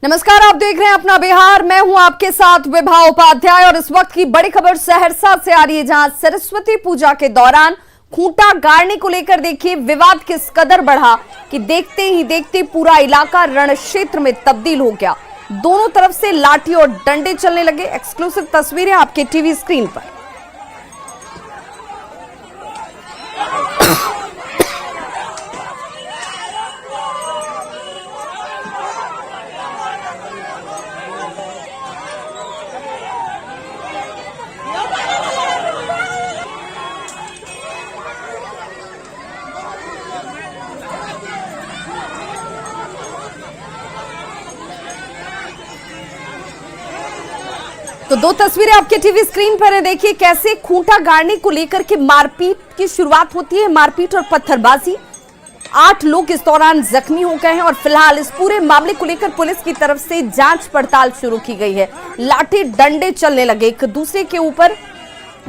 नमस्कार, आप देख रहे हैं अपना बिहार। मैं हूं आपके साथ विभा उपाध्याय और इस वक्त की बड़ी खबर सहरसा से आ रही है, जहां सरस्वती पूजा के दौरान खूंटा गाड़ने को लेकर देखिए विवाद किस कदर बढ़ा कि देखते ही देखते पूरा इलाका रण क्षेत्र में तब्दील हो गया। दोनों तरफ से लाठी और डंडे चलने लगे। एक्सक्लूसिव तस्वीरें आपके टीवी स्क्रीन पर। तो दो तस्वीरें आपके टीवी स्क्रीन पर है। देखिए कैसे खूंटा गाड़ने को लेकर के मारपीट की शुरुआत होती है। मारपीट और पत्थरबाजी, 8 लोग इस दौरान जख्मी हो गए हैं और फिलहाल इस पूरे मामले को लेकर पुलिस की तरफ से जांच पड़ताल शुरू की गई है। लाठी डंडे चलने लगे, एक दूसरे के ऊपर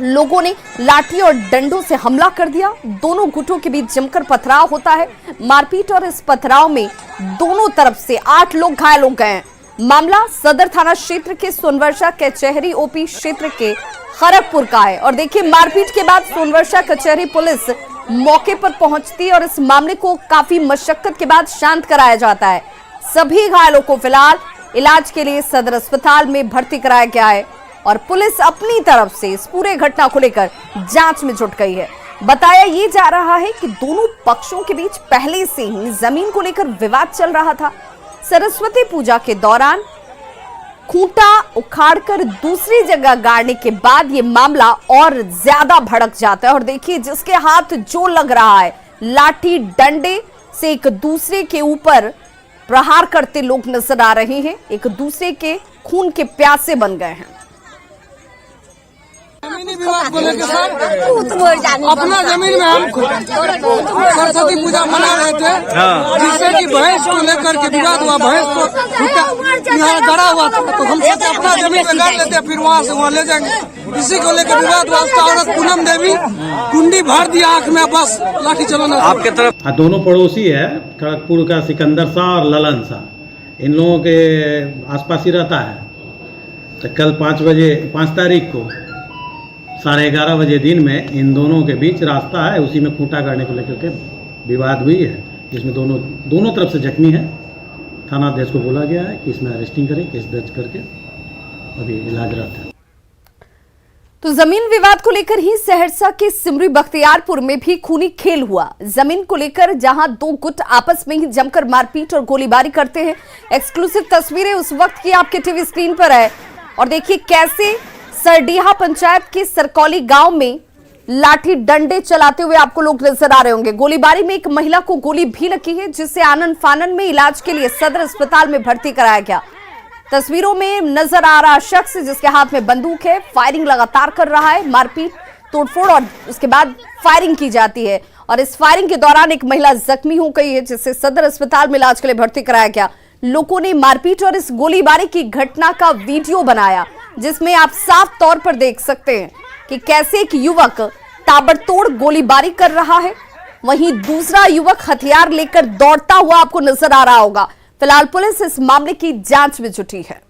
लोगों ने लाठी और डंडों से हमला कर दिया। दोनों गुटों के बीच जमकर पथराव होता है। मारपीट और इस पथराव में दोनों तरफ से 8 लोग घायल हो गए हैं। मामला सदर थाना क्षेत्र के सोनवर्षा कचहरी ओपी क्षेत्र के खरगपुर का है। और देखिए मारपीट के बाद सोनवर्षा कचहरी पुलिस मौके पर पहुंचती है और इस मामले को काफी मशक्कत के बाद शांत कराया जाता है। सभी घायलों को फिलहाल इलाज के लिए सदर अस्पताल में भर्ती कराया गया है और पुलिस अपनी तरफ से इस पूरे घटना को लेकर जांच में जुट गई है। बताया ये जा रहा है कि दोनों पक्षों के बीच पहले से ही जमीन को लेकर विवाद चल रहा था। सरस्वती पूजा के दौरान खूंटा उखाड़कर दूसरी जगह गाड़ने के बाद ये मामला और ज्यादा भड़क जाता है। और देखिए जिसके हाथ जो लग रहा है, लाठी डंडे से एक दूसरे के ऊपर प्रहार करते लोग नजर आ रहे हैं, एक दूसरे के खून के प्यासे बन गए हैं। जमीनी विवाद को लेकर सर अपना जमीन में हम सरस्वती पूजा मना रहे थे, जिससे कि भैंस को लेकर के विवाद हुआ। भैंस को यहाँ गड़ा हुआ था, तो हम सोचे अपना जमीन में गाड़ लेते, फिर वहाँ से वहाँ ले जाएंगे। इसी को लेकर विवाद हुआ। उसका औरत पूनम देवी कुंडी भर दिया आंख में, बस लाठी चलाना आपके तरफ। दोनों पड़ोसी है, खड़गपुर का सिकंदर शाह और ललन शाह, इन लोगों के आसपास ही रहता है। तो कल 5 तारीख को 11:30 बजे दिन में इन दोनों के बीच रास्ता है, उसी में खूंटा गाड़ने को लेकर के विवाद हुई है, जिसमें दोनों तरफ से जख्मी है। थाना अध्यक्ष को बोला गया है कि इसमें अरेस्टिंग करें, केस दर्ज करके अभी इलाजरत है। तो जमीन विवाद को लेकर ही सहरसा के सिमरी बख्तियारपुर में भी खूनी खेल हुआ। जमीन को लेकर जहां दो गुट आपस में ही जमकर मारपीट और गोलीबारी करते हैं। एक्सक्लूसिव तस्वीरें उस वक्त की आपके टीवी स्क्रीन पर है। और देखिए कैसे सरडीहा पंचायत के सरकौली गांव में लाठी डंडे चलाते हुए आपको लोग नजर आ रहे होंगे। गोलीबारी में एक महिला को गोली भी लगी है, जिससे आनन फानन में इलाज के लिए सदर अस्पताल में भर्ती कराया गया। तस्वीरों में नजर आ रहा शख्स जिसके हाथ में बंदूक है, फायरिंग लगातार कर रहा है। मारपीट, तोड़फोड़ और उसके बाद फायरिंग की जाती है और इस फायरिंग के दौरान एक महिला जख्मी हो गई है, जिसे सदर अस्पताल में इलाज के लिए भर्ती कराया गया। लोगों ने मारपीट और इस गोलीबारी की घटना का वीडियो बनाया, जिसमें आप साफ तौर पर देख सकते हैं कि कैसे एक युवक ताबड़तोड़ गोलीबारी कर रहा है, वहीं दूसरा युवक हथियार लेकर दौड़ता हुआ आपको नजर आ रहा होगा। फिलहाल पुलिस इस मामले की जांच में जुटी है।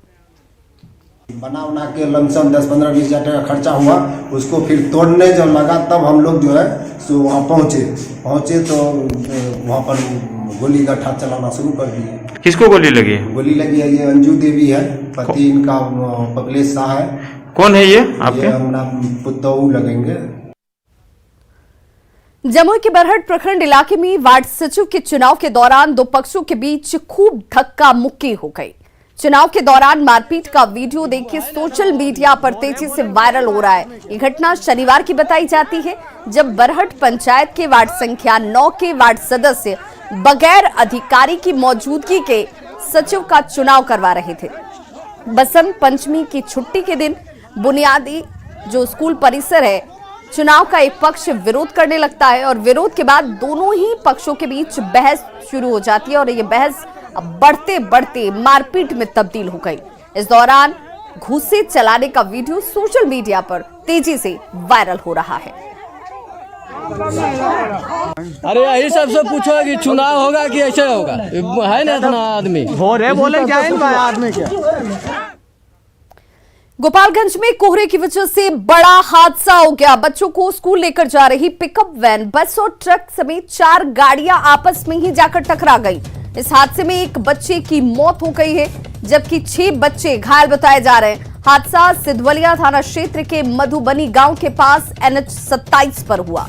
बना के लमसम 10-15-20 हजार टका खर्चा हुआ। उसको फिर तोड़ने जब लगा तब हम लोग जो है सो वहाँ पहुँचे तो वहाँ पर गोली गट्ठा चलाना शुरू कर दिए। किसको गोली लगी? गोली लगी है ये अंजू देवी है, पति इनका पबलेश शाह है। कौन है ये आपके? हमारा पुतौ लगेंगे। जमुई के बरहट प्रखंड इलाके में वार्ड सचिव के चुनाव के दौरान दो पक्षों के बीच खूब धक्का मुक्की हो गई। चुनाव के दौरान मारपीट का वीडियो देखिए सोशल मीडिया पर तेजी से वायरल हो रहा है। ये घटना शनिवार की बताई जाती है, जब बरहट पंचायत के वार्ड संख्या 9 के वार्ड सदस्य बगैर अधिकारी की मौजूदगी के सचिव का चुनाव करवा रहे थे। बसंत पंचमी की छुट्टी के दिन बुनियादी जो स्कूल परिसर है, चुनाव का एक पक्ष विरोध करने लगता है और विरोध के बाद दोनों ही पक्षों के बीच बहस शुरू हो जाती है और ये बहस अब बढ़ते बढ़ते मारपीट में तब्दील हो गई। इस दौरान घूसे चलाने का वीडियो सोशल मीडिया पर तेजी से वायरल हो रहा है। अरे यही सबसे पूछो कि चुनाव होगा कि ऐसे होगा, है ना इतना आदमी हो रहे बोले क्या इनका आदमी क्या। गोपालगंज में कोहरे की वजह से बड़ा हादसा हो गया। बच्चों को स्कूल लेकर जा रही पिकअप वैन, बस और ट्रक समेत 4 गाड़ियां आपस में ही जाकर टकरा गई। इस हादसे में एक बच्चे की मौत हो गई है, जबकि 6 बच्चे घायल बताए जा रहे हैं। हादसा सिद्धवलिया थाना क्षेत्र के मधुबनी गांव के पास NH 27 पर हुआ।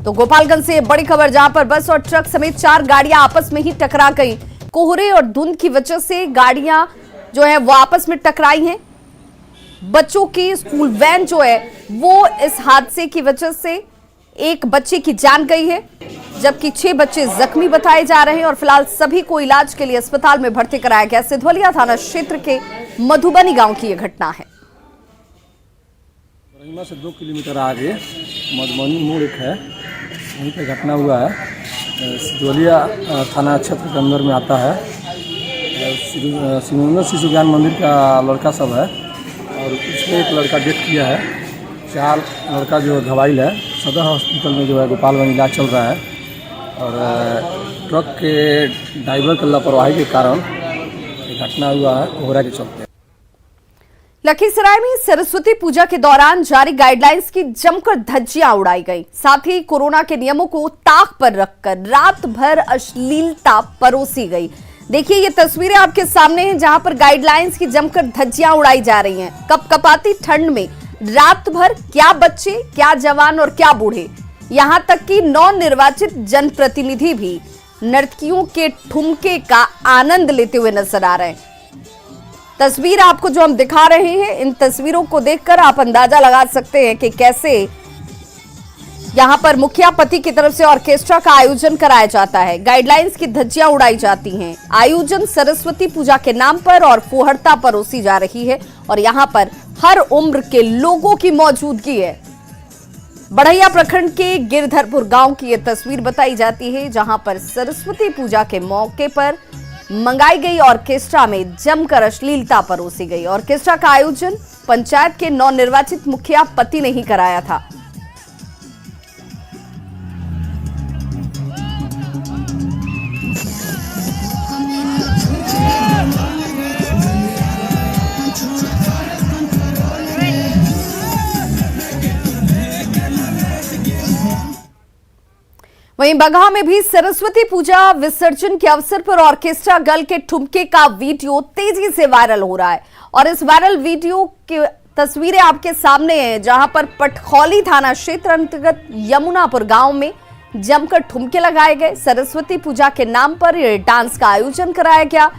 तो गोपालगंज से बड़ी खबर, जहां पर बस और ट्रक समेत 4 गाड़ियां आपस में ही टकरा गई। कोहरे और धुंध की वजह से गाड़ियां जो है वो आपस में टकराई हैं। बच्चों की स्कूल वैन जो है वो इस हादसे की वजह से एक बच्चे की जान गई है, जबकि 6 बच्चे जख्मी बताए जा रहे हैं और फिलहाल सभी को इलाज के लिए अस्पताल में भर्ती कराया गया। सिद्धवलिया थाना क्षेत्र के मधुबनी गांव की यह घटना है। रहीमा से 2 किलोमीटर आगे मधुबनी मोड़ एक है, वहीं पे घटना हुआ है। सिद्धवलिया थाना क्षेत्र के अंदर में आता है। सिमुंदर शिशु ज्ञान मंदिर का लड़का सब है और उसमें एक लड़का डेथ किया है। 4 लड़का जो घायल है, सदर हॉस्पिटल में जो है गोपालगंज इलाज चल रहा है। और ट्रक के ड्राइवर की लापरवाही के कारण ये घटना हुआ है कोहरा के चलते। लखीसराय में सरस्वती पूजा के दौरान जारी गाइडलाइंस की जमकर धज्जियां उड़ाई गई। साथ ही कोरोना के नियमों को ताक पर रखकर रात भर अश्लीलता परोसी गई। देखिए ये तस्वीरें आपके सामने हैं, जहां पर गाइडलाइंस की जमकर धज्जियां उड़ाई जा रही हैं। कपकपाती ठंड में रात भर क्या बच्चे, क्या जवान और क्या बूढ़े, यहां तक कि नवनिर्वाचित जनप्रतिनिधि भी नर्तकियों के ठुमके का आनंद लेते हुए नजर आ रहे हैं। तस्वीर आपको जो हम दिखा रहे हैं, इन तस्वीरों को देखकर आप अंदाजा लगा सकते हैं कि कैसे यहां पर मुखिया पति की तरफ से ऑर्केस्ट्रा का आयोजन कराया जाता है। गाइडलाइंस की धज्जियां उड़ाई जाती हैं। आयोजन सरस्वती पूजा के नाम पर और फुहड़ता परोसी जा रही है और यहां पर हर उम्र के लोगों की मौजूदगी है। बढ़ैया प्रखंड के गिरधरपुर गांव की यह तस्वीर बताई जाती है, जहां पर सरस्वती पूजा के मौके पर मंगाई गई ऑर्केस्ट्रा में जमकर अश्लीलता परोसी गई। ऑर्केस्ट्रा का आयोजन पंचायत के नवनिर्वाचित मुखिया पति ने ही कराया था। वहीं बगहा में भी सरस्वती पूजा विसर्जन के अवसर पर ऑर्केस्ट्रा गर्ल के ठुमके का वीडियो तेजी से वायरल हो रहा है और इस वायरल वीडियो की तस्वीरें आपके सामने हैं, जहां पर पटखौली थाना क्षेत्र अंतर्गत यमुनापुर गांव में जमकर ठुमके लगाए गए। सरस्वती पूजा के नाम पर यह डांस का आयोजन कराया गया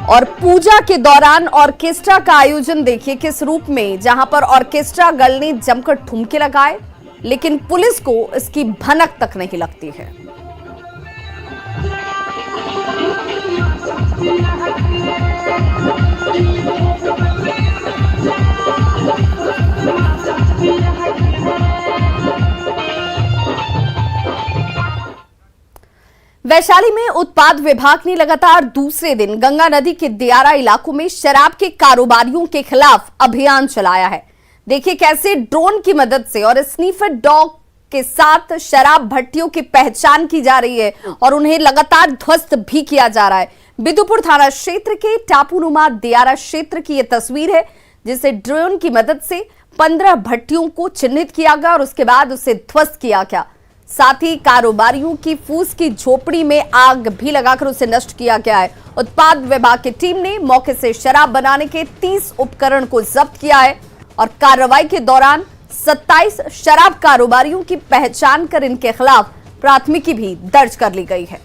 और पूजा के दौरान ऑर्केस्ट्रा का आयोजन देखिए किस रूप में, जहां पर ऑर्केस्ट्रा गर्ल ने जमकर ठुमके लगाए, लेकिन पुलिस को इसकी भनक तक नहीं लगती है। वैशाली में उत्पाद विभाग ने लगातार दूसरे दिन गंगा नदी के दियारा इलाकों में शराब के कारोबारियों के खिलाफ अभियान चलाया है। देखिए कैसे ड्रोन की मदद से और स्नीफर डॉग के साथ शराब भट्टियों की पहचान की जा रही है और उन्हें लगातार ध्वस्त भी किया जा रहा है। बिदुपुर थाना क्षेत्र के टापूनुमा दियारा क्षेत्र की यह तस्वीर है, जिसे ड्रोन की मदद से 15 भट्टियों को चिन्हित किया गया और उसके बाद उसे ध्वस्त किया गया। साथ ही कारोबारियों की फूस की झोपड़ी में आग भी लगाकर उसे नष्ट किया गया है। उत्पाद विभाग की टीम ने मौके से शराब बनाने के 30 उपकरण को जब्त किया है और कार्रवाई के दौरान 27 शराब कारोबारियों की पहचान कर इनके खिलाफ प्राथमिकी भी दर्ज कर ली गई है।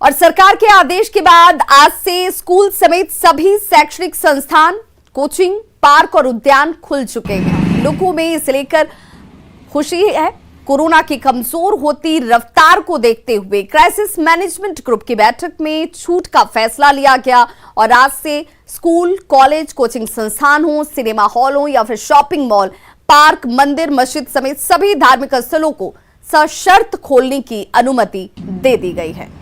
और सरकार के आदेश के बाद आज से स्कूल समेत सभी शैक्षणिक संस्थान, कोचिंग, पार्क और उद्यान खुल चुके हैं। लोगों में इसे लेकर खुशी है। कोरोना की कमजोर होती रफ्तार को देखते हुए क्राइसिस मैनेजमेंट ग्रुप की बैठक में छूट का फैसला लिया गया और आज से स्कूल, कॉलेज, कोचिंग संस्थान हो, सिनेमा हॉल हो या फिर शॉपिंग मॉल, पार्क, मंदिर, मस्जिद समेत सभी धार्मिक स्थलों को सशर्त खोलने की अनुमति दे दी गई है।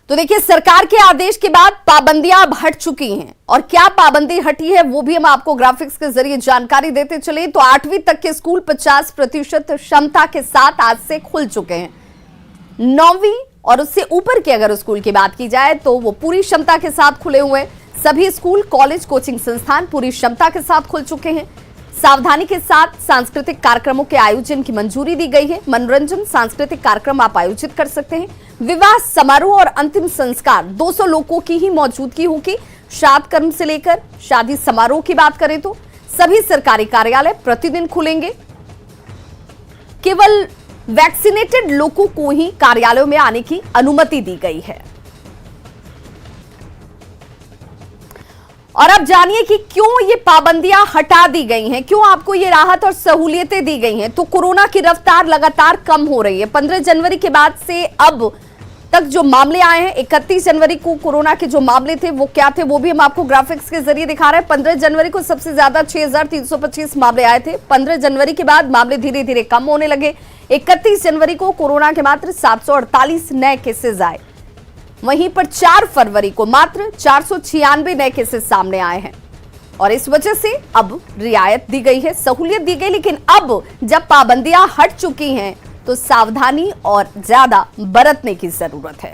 तो देखिए, सरकार के आदेश के बाद पाबंदियां अब हट चुकी हैं और क्या पाबंदी हटी है वो भी हम आपको ग्राफिक्स के जरिए जानकारी देते चले। तो 8वीं तक के स्कूल 50% क्षमता के साथ आज से खुल चुके हैं। 9वीं और उससे ऊपर के अगर स्कूल की बात की जाए तो वो पूरी क्षमता के साथ खुले हुए हैं। सभी स्कूल, कॉलेज, कोचिंग संस्थान पूरी क्षमता के साथ खुल चुके हैं। सावधानी के साथ सांस्कृतिक कार्यक्रमों के आयोजन की मंजूरी दी गई है। मनोरंजन, सांस्कृतिक कार्यक्रम आप आयोजित कर सकते हैं। विवाह समारोह और अंतिम संस्कार 200 लोगों की ही मौजूदगी होगी। श्राद्ध कर्म से लेकर शादी समारोह की बात करें तो सभी सरकारी कार्यालय प्रतिदिन खुलेंगे। केवल वैक्सीनेटेड लोगों को ही कार्यालयों में आने की अनुमति दी गई है। और अब जानिए कि क्यों ये पाबंदियां हटा दी गई हैं, क्यों आपको ये राहत और सहूलियतें दी गई हैं। तो कोरोना की रफ्तार लगातार कम हो रही है। 15 जनवरी के बाद से अब तक जो मामले आए हैं, 31 जनवरी को कोरोना के जो मामले थे वो क्या थे वो भी हम आपको ग्राफिक्स के जरिए दिखा रहे हैं। 15 जनवरी को सबसे ज्यादा 6325 मामले आए थे। 15 जनवरी के बाद मामले धीरे धीरे कम होने लगे। 31 जनवरी को कोरोना के मात्र 748 नए केसेस आए। वहीं पर 4 फरवरी को मात्र 496 नए केसेस सामने आए हैं और इस वजह से अब रियायत दी गई है, सहूलियत दी गई। लेकिन अब जब पाबंदियां हट चुकी हैं तो सावधानी और ज्यादा बरतने की जरूरत है।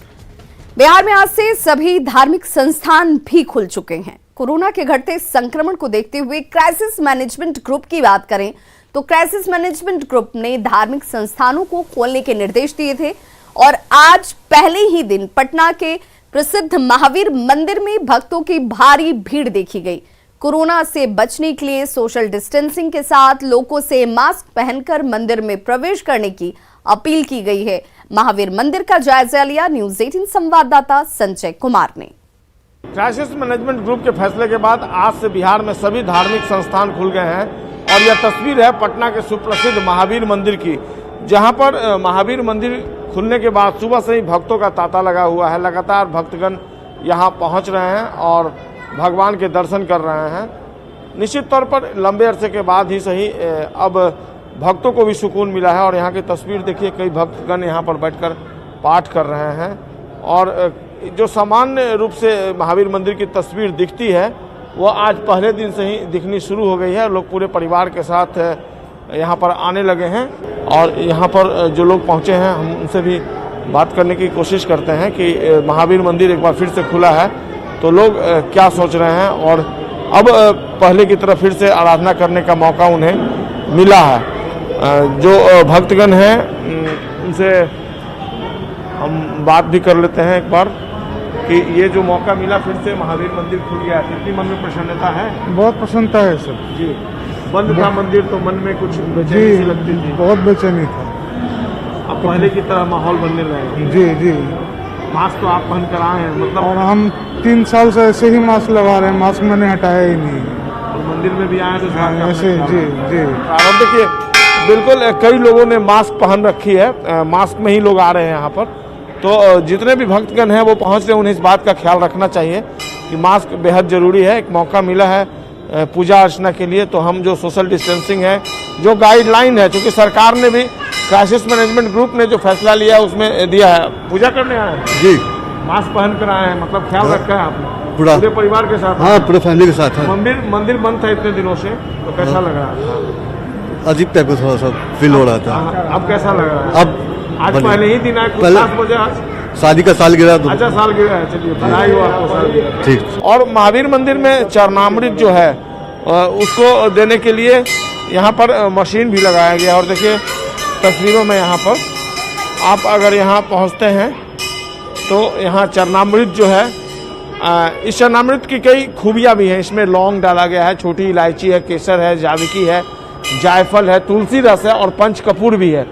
बिहार में आज से सभी धार्मिक संस्थान भी खुल चुके हैं। कोरोना के घटते संक्रमण को देखते हुए क्राइसिस मैनेजमेंट ग्रुप की बात करें तो क्राइसिस मैनेजमेंट ग्रुप ने धार्मिक संस्थानों को खोलने के निर्देश दिए थे और आज पहले ही दिन पटना के प्रसिद्ध महावीर मंदिर में भक्तों की भारी भीड़ देखी गई। कोरोना से बचने के लिए सोशल डिस्टेंसिंग के साथ लोगों से मास्क पहनकर मंदिर में प्रवेश करने की अपील की गई है। महावीर मंदिर का जायजा लिया न्यूज़ 18 संवाददाता संजय कुमार ने। क्राइसिस मैनेजमेंट ग्रुप के फैसले के बाद आज से बिहार में सभी धार्मिक संस्थान खुल गए हैं और यह तस्वीर है पटना के सुप्रसिद्ध महावीर मंदिर की, जहां पर महावीर मंदिर खुलने के बाद सुबह से ही भक्तों का तांता लगा हुआ है। लगातार भक्तगण यहां पहुंच रहे हैं और भगवान के दर्शन कर रहे हैं। निश्चित तौर पर लंबे अरसे के बाद ही सही अब भक्तों को भी सुकून मिला है और यहाँ की तस्वीर देखिए, कई भक्तगण यहाँ पर बैठकर पाठ कर रहे हैं और जो सामान्य रूप से महावीर मंदिर की तस्वीर दिखती है वो आज पहले दिन से ही दिखनी शुरू हो गई है। लोग पूरे परिवार के साथ यहाँ पर आने लगे हैं और यहाँ पर जो लोग पहुँचे हैं हम उनसे भी बात करने की कोशिश करते हैं कि महावीर मंदिर एक बार फिर से खुला है तो लोग क्या सोच रहे हैं और अब पहले की तरह फिर से आराधना करने का मौका उन्हें मिला है। जो भक्तगण हैं उनसे हम बात भी कर लेते हैं एक बार कि ये जो मौका मिला फिर से महावीर मंदिर खुल गया, कितनी मन में प्रसन्नता है? बहुत प्रसन्नता है सर जी। बंद था मंदिर तो मन में कुछ बेचैनी सी लगती थी? बहुत बेचैनी था। अब पहले की तरह माहौल बनने लगा? जी जी। मास्क तो आप पहन कर आए हैं मतलब? और हम 3 साल से ऐसे ही मास्क लगा रहे हैं, मास्क मैंने हटाया ही नहीं। और मंदिर में भी आए तो ऐसे जी जी। अब देखिए बिल्कुल कई लोगों ने मास्क पहन रखी है, मास्क में ही लोग आ रहे हैं यहाँ पर। तो जितने भी भक्तगण हैं वो पहुँच रहे हैं, उन्हें इस बात का ख्याल रखना चाहिए कि मास्क बेहद ज़रूरी है। एक मौका मिला है पूजा अर्चना के लिए तो हम जो सोशल डिस्टेंसिंग है, जो गाइडलाइन है, क्योंकि सरकार ने भी क्राइसिस मैनेजमेंट ग्रुप ने जो फैसला लिया है उसमें दिया है। पूजा करने आए हैं जी, मास्क पहन कर आए हैं, मतलब ख्याल रखा है आपने पूरे परिवार के साथ? हाँ, पूरे फैमिली के साथ है। मंदिर बंद था इतने दिनों से तो कैसा लग रहा था? अजीब टाइप का थोड़ा सा फील हो रहा था। अब कैसा लग रहा है? अब आज पहले ही दिन है, कुछ खास वजह आज शादी का साल गिरा तो अच्छा साल गिरा है, चलिए बधाई हो आपको साल। ठीक। और महावीर मंदिर में चरणामृत जो है उसको देने के लिए यहाँ पर मशीन भी लगाया गया और देखिए तस्वीरों में यहाँ पर आप अगर यहाँ पहुँचते हैं तो यहाँ चरणामृत जो है इस चरणामृत की कई खूबियाँ भी हैं। इसमें लौंग डाला गया है, छोटी इलायची है, केसर है, जावित्री है, जायफल है, तुलसी रस है और पंच कपूर भी है।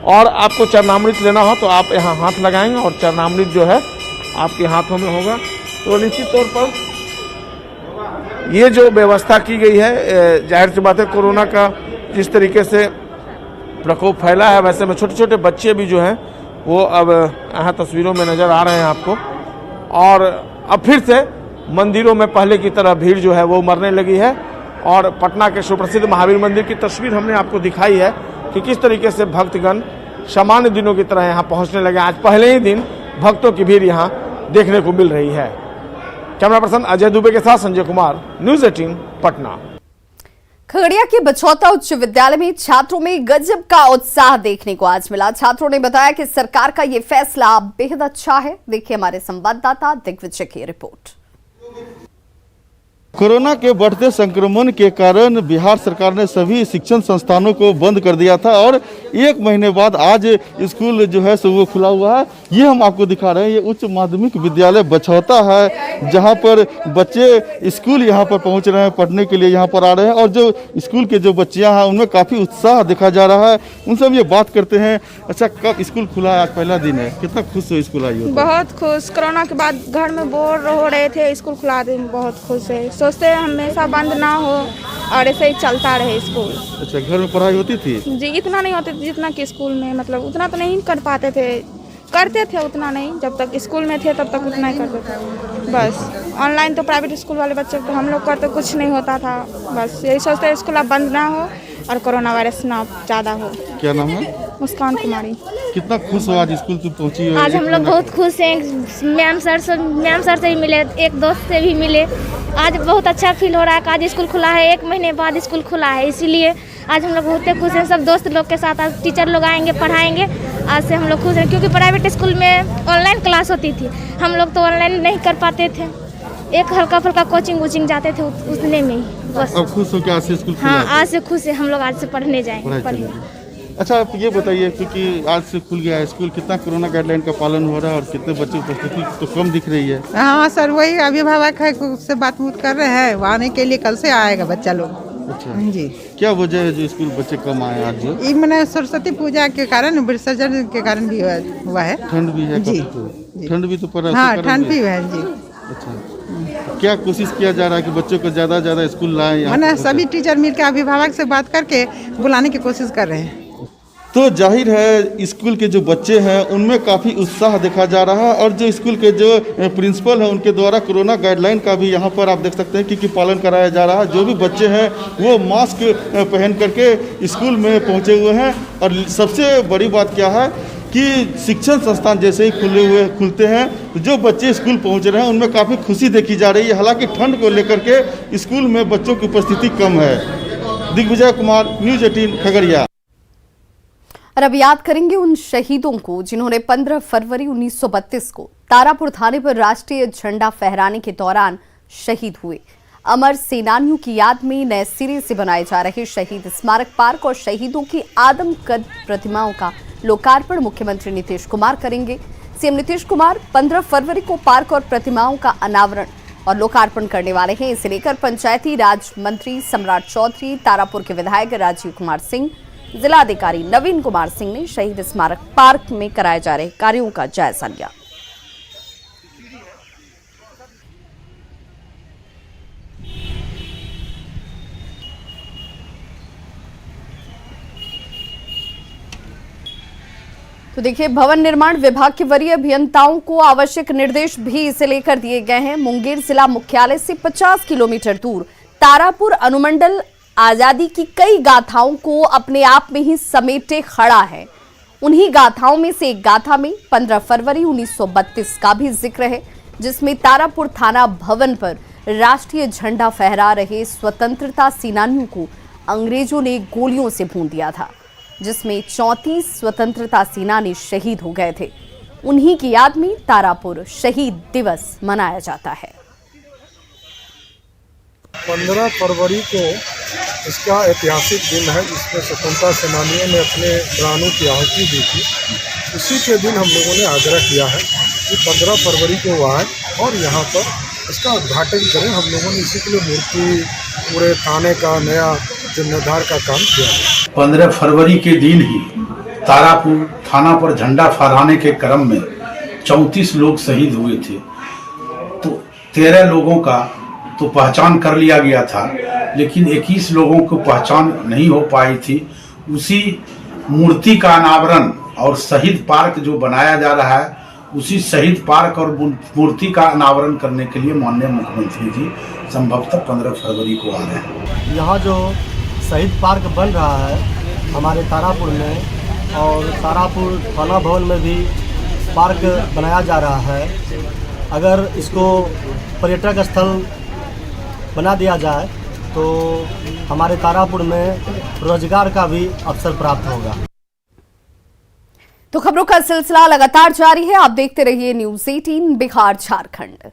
और आपको चरणामृत लेना हो तो आप यहाँ हाथ लगाएंगे और चरणामृत जो है आपके हाथों में होगा। तो निश्चित तौर पर ये जो व्यवस्था की गई है, जाहिर सी बात है कोरोना का जिस तरीके से प्रकोप फैला है वैसे में छोटे छोटे बच्चे भी जो हैं वो अब यहाँ तस्वीरों में नज़र आ रहे हैं आपको। और अब फिर से मंदिरों में पहले की तरह भीड़ जो है वो उमड़ने लगी है और पटना के सुप्रसिद्ध महावीर मंदिर की तस्वीर हमने आपको दिखाई है कि किस तरीके से भक्तगण सामान्य दिनों की तरह यहाँ पहुँचने लगे। आज पहले ही दिन भक्तों की भीड़ यहाँ देखने को मिल रही है। कैमरा पर्सन अजय दुबे के साथ संजय कुमार, न्यूज़ 18 पटना। खगड़िया के बछौता उच्च विद्यालय में छात्रों में गजब का उत्साह देखने को आज मिला। छात्रों ने बताया कि सरकार का ये फैसला बेहद अच्छा है। देखिए हमारे संवाददाता दिग्विजय की रिपोर्ट। कोरोना के बढ़ते संक्रमण के कारण बिहार सरकार ने सभी शिक्षण संस्थानों को बंद कर दिया था और 1 महीने बाद आज स्कूल जो है सो वो खुला हुआ है। ये हम आपको दिखा रहे हैं, ये उच्च माध्यमिक विद्यालय बछौता है, जहां पर बच्चे स्कूल यहां पर पहुंच रहे हैं, पढ़ने के लिए यहां पर आ रहे हैं। और जो स्कूल के जो बच्चियां हैं उनमें काफ़ी उत्साह देखा जा रहा है। उनसे हम ये बात करते हैं। अच्छा, कब स्कूल खुला है? आज पहला दिन है, कितना खुश हो स्कूल आई हो? बहुत खुश। कोरोना के बाद घर में बोर हो रहे थे, स्कूल खुला दिन बहुत खुश है। सोचते हैं हमेशा बंद ना हो और ऐसे ही चलता रहे स्कूल। अच्छा, घर में पढ़ाई होती थी? जी, इतना नहीं होती थी जितना कि स्कूल में, मतलब उतना तो नहीं कर पाते थे, करते थे उतना नहीं। जब तक स्कूल में थे तब तक उतना ही करते थे। बस ऑनलाइन तो प्राइवेट स्कूल वाले बच्चे तो हम लोग करते कुछ नहीं होता था। बस यही सोचते हैं स्कूल अब बंद ना हो और कोरोना वायरस ना ज़्यादा हो। क्या नाम है? मुस्कान कुमारी। कितना खुश हो आज स्कूल तुम पहुंची हो? आज हम लोग बहुत खुश हैं। मैम सर से भी मिले, एक दोस्त से भी मिले। आज बहुत अच्छा फील हो रहा है कि आज स्कूल खुला है, 1 महीने बाद स्कूल खुला है, इसीलिए आज हम लोग बहुत खुश हैं। सब दोस्त लोग के साथ आज टीचर लोग आएंगे, पढ़ाएंगे। आज से हम लोग खुश हैं क्योंकि प्राइवेट स्कूल में ऑनलाइन क्लास होती थी, हम लोग तो ऑनलाइन नहीं कर पाते थे। एक हल्का फुल्का कोचिंग जाते थे उतने में ही बस। अब खुश हो कि आज से स्कूल खुला? हाँ, आज से खुश है हम लोग, आज से पढ़ने जाएंगे। अच्छा, आप ये बताइए क्योंकि आज से खुल गया है स्कूल, कितना कोरोना गाइडलाइन का पालन हो रहा है और कितने बच्चों की उपस्थिति तो कम दिख रही है? हाँ सर, वही अभिभावक है उससे बात कर रहे हैं, आने के लिए कल से आएगा बच्चा लोग। अच्छा जी, क्या वजह है जो स्कूल बच्चे कम आए आज? जो मैंने सरस्वती पूजा के कारण, विसर्जन के कारण भी हुआ है। ठंड भी है जी, ठंड भी तो पड़ रहा है। हाँ, ठंड भी है जी। अच्छा, क्या कोशिश किया जा रहा है कि बच्चों को ज़्यादा स्कूल लाएं? मैंने सभी टीचर मिलकर अभिभावक से बात करके बुलाने की कोशिश कर रहे हैं। तो जाहिर है स्कूल के जो बच्चे हैं उनमें काफ़ी उत्साह देखा जा रहा है और जो स्कूल के जो प्रिंसिपल हैं उनके द्वारा कोरोना गाइडलाइन का भी यहाँ पर आप देख सकते हैं कि पालन कराया जा रहा है। जो भी बच्चे हैं वो मास्क पहन करके स्कूल में पहुँचे हुए हैं। और सबसे बड़ी बात क्या है कि शिक्षण संस्थान जैसे ही खुलते हैं तो जो बच्चे स्कूल पहुँच रहे हैं उनमें काफ़ी खुशी देखी जा रही है। हालाँकि ठंड को लेकर के स्कूल में बच्चों की उपस्थिति कम है। दिग्विजय कुमार, न्यूज़ 18 खगड़िया। और अब याद करेंगे उन शहीदों को जिन्होंने 15 फरवरी 1932 को तारापुर थाने पर राष्ट्रीय झंडा फहराने के दौरान शहीद हुए। अमर सेनानियों की याद में नए सिरे से बनाए जा रहे शहीद स्मारक पार्क और शहीदों की आदमकद प्रतिमाओं का लोकार्पण मुख्यमंत्री नीतीश कुमार करेंगे। सीएम नीतीश कुमार 15 फरवरी को पार्क और प्रतिमाओं का अनावरण और लोकार्पण करने वाले हैं। इसे लेकर पंचायती राज मंत्री सम्राट चौधरी, तारापुर के विधायक राजीव कुमार सिंह, जिलाधिकारी नवीन कुमार सिंह ने शहीद स्मारक पार्क में कराए जा रहे कार्यों का जायजा लिया। तो देखिए, भवन निर्माण विभाग के वरीय अभियंताओं को आवश्यक निर्देश भी इसे लेकर दिए गए हैं। मुंगेर जिला मुख्यालय से 50 किलोमीटर दूर तारापुर अनुमंडल आजादी की कई गाथाओं को अपने आप में ही समेटे खड़ा है। उन्हीं गाथाओं में से एक गाथा में 15 फरवरी 1932 का भी जिक्र है, जिसमें तारापुर थाना भवन पर राष्ट्रीय झंडा फहरा रहे स्वतंत्रता सेनानियों को अंग्रेजों ने गोलियों से भून दिया था, जिसमें 34 स्वतंत्रता सेनानी शहीद हो गए थे। उन्हीं की याद में तारापुर शहीद दिवस मनाया जाता है। 15 फरवरी को इसका ऐतिहासिक दिन है, जिसमें स्वतंत्रता सेनानियों ने अपने प्राणों की आहुति दी थी। उसी के दिन हम लोगों ने आग्रह किया है कि 15 फरवरी को वो आए और यहाँ पर इसका उद्घाटन करें। हम लोगों ने इसी के लिए मूर्ति पूरे थाने का नया जीर्णोद्धार का काम किया है। 15 फरवरी के दिन ही तारापुर थाना पर झंडा फहराने के क्रम में 34 लोग शहीद हुए थे। तो 13 लोगों का तो पहचान कर लिया गया था, लेकिन 21 लोगों को पहचान नहीं हो पाई थी। उसी मूर्ति का अनावरण और शहीद पार्क जो बनाया जा रहा है, उसी शहीद पार्क और मूर्ति का अनावरण करने के लिए माननीय मुख्यमंत्री जी संभवतः 15 फरवरी को आ रहे हैं। यहाँ जो शहीद पार्क बन रहा है हमारे तारापुर में, और तारापुर थाना भवन में भी पार्क बनाया जा रहा है। अगर इसको पर्यटक स्थल बना दिया जाए तो हमारे तारापुर में रोजगार का भी अवसर प्राप्त होगा। तो खबरों का सिलसिला लगातार जारी है। आप देखते रहिए न्यूज़ 18 बिहार झारखंड।